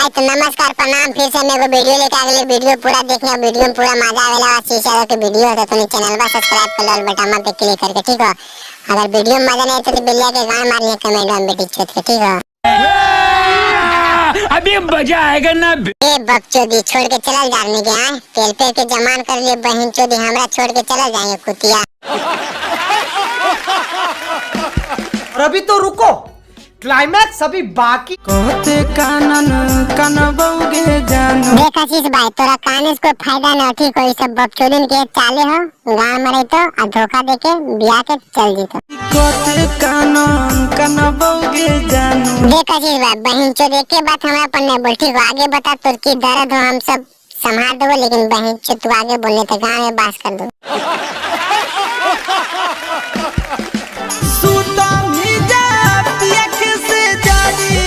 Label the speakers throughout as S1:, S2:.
S1: भाई तो नमस्कार प्रणाम, फिर से मैं वीडियो लेके अगले वीडियो पूरा देखने, वीडियो में पूरा मजा आवेला। शीशा के वीडियो है तो चैनल पर सब्सक्राइब कर लो, बटन पे क्लिक करके, ठीक है। अगर वीडियो में मजा नहीं तो बिल्लिया के गान मारिए कमेंट में बेटी छोड़ के, ठीक है।
S2: अभी मजा आएगा ना।
S1: ए बकचोदी छोड़ के चल जाने के हैं, पेल पेल के जमान कर लिए बहन चोदी, हमरा छोड़ के चला जाएंगे कुतिया।
S3: अभी तो रुको, क्लाइमैक्स अभी बाकी।
S4: कहते कानन कनबोगे जानो।
S1: देख आशीष भाई, तोरा काने से कोई फायदा नहीं, ठीक हो। सब बकचोदी के चाले हो, गांव में रही तो और धोखा देके बिया के चल जीतो।
S4: कहते कानन कनबोगे जानो।
S1: देख आशीष भाई, बहन चोद एक बात हमारा पर नहीं बोल, ठीक हो। आगे बता तुर की दर्द हो, हम सब संभाल दो, लेकिन बहन चोद तू आगे बोलने तो गाँव में बास कर दो।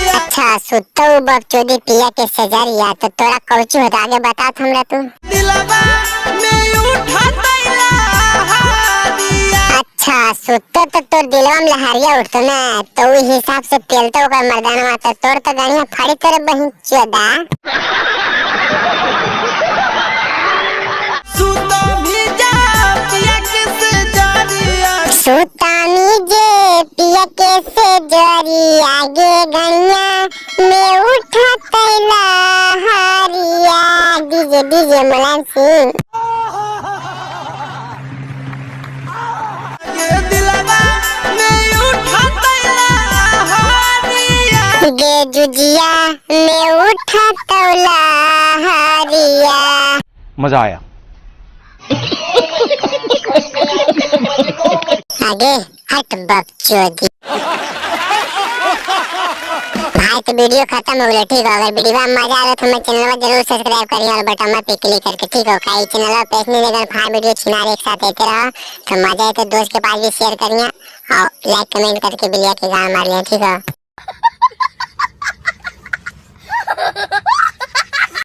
S1: अच्छा सुतो बकचोदी पिया के सजरिया, तो तोरा कौची होता आगे बता हमरा तू। अच्छा सुतो तो तोर दिलवा में लहरिया उठतो ना, तो उस हिसाब से पेलतो का मर्दाना, तो तोर तो गाड़ियां फड़ी तेरे बहन चोदा। सुतानी जे पिया के सजरिया, आगे गणिया में उठा तैला हरिया। DJ DJ Mulayam Singh. गे जुजिया में उठा तौला हरिया।
S2: मजा आया।
S1: आगे हट बकचोदी। भाई तो वीडियो खत्म हो गया, ठीक है। अगर वीडियो में मजा आया तो हमारे चैनल को जरूर सब्सक्राइब करिए और बटन पे क्लिक करके, ठीक है। कई चैनल पे पैसे नहीं देकर फार वीडियो छिनारे एक साथ देते रहो, तो मजा आए तो दोस्त के पास भी शेयर करिए और लाइक कमेंट करके बिल्लिया के गान मारिए, ठीक है।